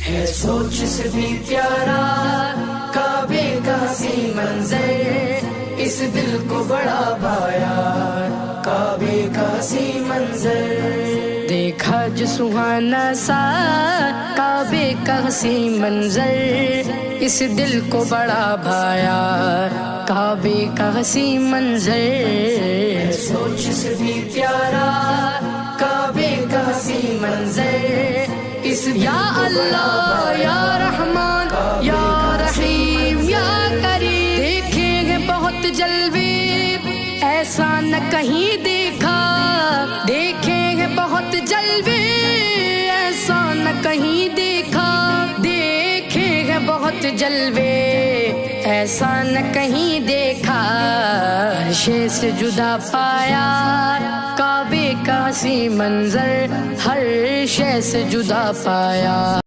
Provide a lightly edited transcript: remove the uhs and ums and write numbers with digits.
ہے سوچ سے بھی پیارا کعبے کا حسین منظر، اس دل کو بڑا بھایا کعبے کا حسین منظر۔ دیکھا جو سہانا سا کعبے کا حسین منظر، اس دل کو بڑا بھایا کعبے کا حسین منظر۔ سوچ سے بھی پیارا کعبے کا حسین منظر، اس یا اللہ یا رحمان یا رحیم یا کریم۔ دیکھے ہیں بہت جلوے ایسا نہ کہیں دیکھا، دیکھے ہیں بہت جلوے ایسا نہ کہیں دیکھا، دیکھے ہیں بہت جلوے ایسا نہ کہیں دیکھا۔ ہر شے سے جدا پایا کعبے کا حسین منظر، ہر شے سے جدا پایا۔